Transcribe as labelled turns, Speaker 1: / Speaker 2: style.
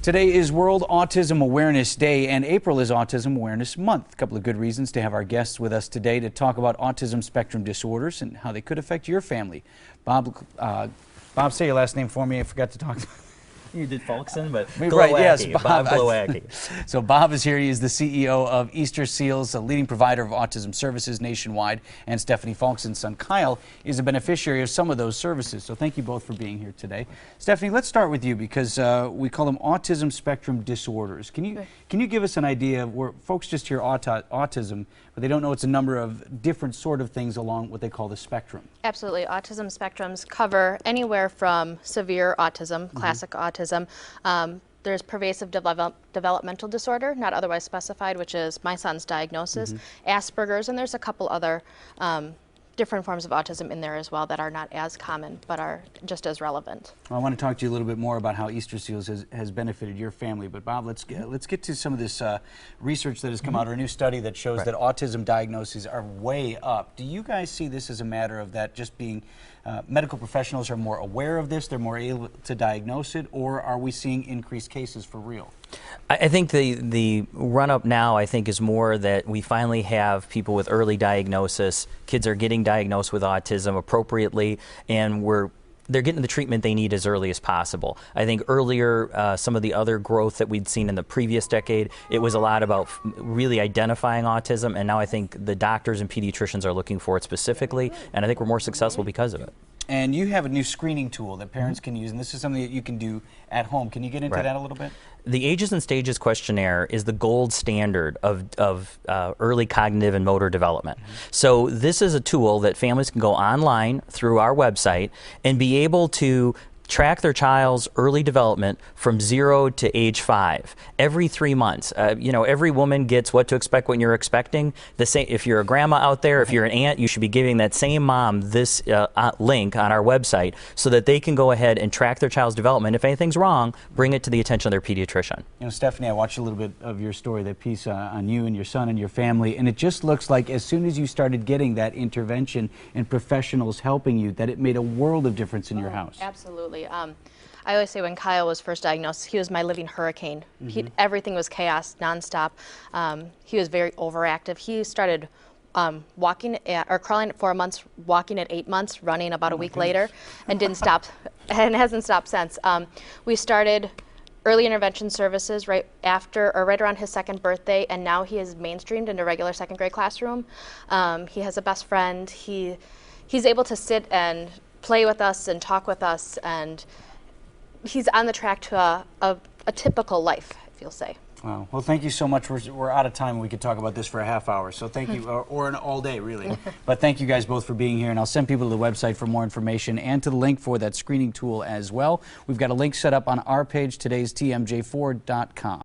Speaker 1: Today is World Autism Awareness Day, and April is Autism Awareness Month. A couple of good reasons to have our guests with us today to talk about autism spectrum disorders and how they could affect your family. Bob, say your last name for me. I forgot to talk.
Speaker 2: You did Falksen, but
Speaker 1: Right,
Speaker 2: Glowacki,
Speaker 1: yes,
Speaker 2: Bob Glowacki.
Speaker 1: So Bob is here. He is the CEO of Easter Seals, a leading provider of autism services nationwide, and Stephanie Falksen's son Kyle is a beneficiary of some of those services. So thank you both for being here today. Stephanie, let's start with you because we call them autism spectrum disorders. Can you give us an idea of where folks just hear autism, but they don't know it's a number of different sort of things along what they call the spectrum?
Speaker 3: Absolutely. Autism spectrums cover anywhere from severe autism, classic autism. There's pervasive developmental disorder, not otherwise specified, which is my son's diagnosis, Asperger's, and there's a couple other different forms of autism in there as well that are not as common but are just as relevant.
Speaker 1: Well, I want to talk to you a little bit more about how Easter Seals has benefited your family. But Bob, let's get to some of this research that has come out, or a new study that shows that autism diagnoses are way up. Do you guys see this as a matter of that just being medical professionals are more aware of this, they're more able to diagnose it, or are we seeing increased cases for real?
Speaker 2: I think the run-up now, I think, is more that we finally have people with early diagnosis. Kids are getting diagnosed with autism appropriately, and they're getting the treatment they need as early as possible. I think earlier, some of the other growth that we'd seen in the previous decade, it was a lot about really identifying autism, and now I think the doctors and pediatricians are looking for it specifically, and I think we're more successful because of it.
Speaker 1: And you have a new screening tool that parents can use, and this is something that you can do at home. Can you get into that a little bit?
Speaker 2: The Ages and Stages questionnaire is the gold standard of early cognitive and motor development. So this is a tool that families can go online through our website and be able to track their child's early development from 0 to age 5 every 3 months. You know, every woman gets what to expect when you're expecting. The same, if you're a grandma out there, if you're an aunt, you should be giving that same mom this link on our website so that they can go ahead and track their child's development. If anything's wrong, bring it to the attention of their pediatrician.
Speaker 1: You know, Stephanie, I watched a little bit of your story, that piece on you and your son and your family, and it just looks like as soon as you started getting that intervention and professionals helping you, that it made a world of difference in your house.
Speaker 3: Absolutely. I always say when Kyle was first diagnosed, he was my living hurricane. Everything was chaos, nonstop. He was very overactive. He started crawling at 4 months, walking at 8 months, running about a week later, and didn't stop, and hasn't stopped since. We started early intervention services right around his 2nd birthday, and now he is mainstreamed into regular 2nd grade classroom. He has a best friend. He's able to sit and play with us and talk with us, and he's on the track to a typical life, if you'll say.
Speaker 1: Wow. Well, thank you so much. We're out of time. We could talk about this for a half hour, so thank you, or an all day, really. But thank you guys both for being here, and I'll send people to the website for more information and to the link for that screening tool as well. We've got a link set up on our page, today's TMJ4.com.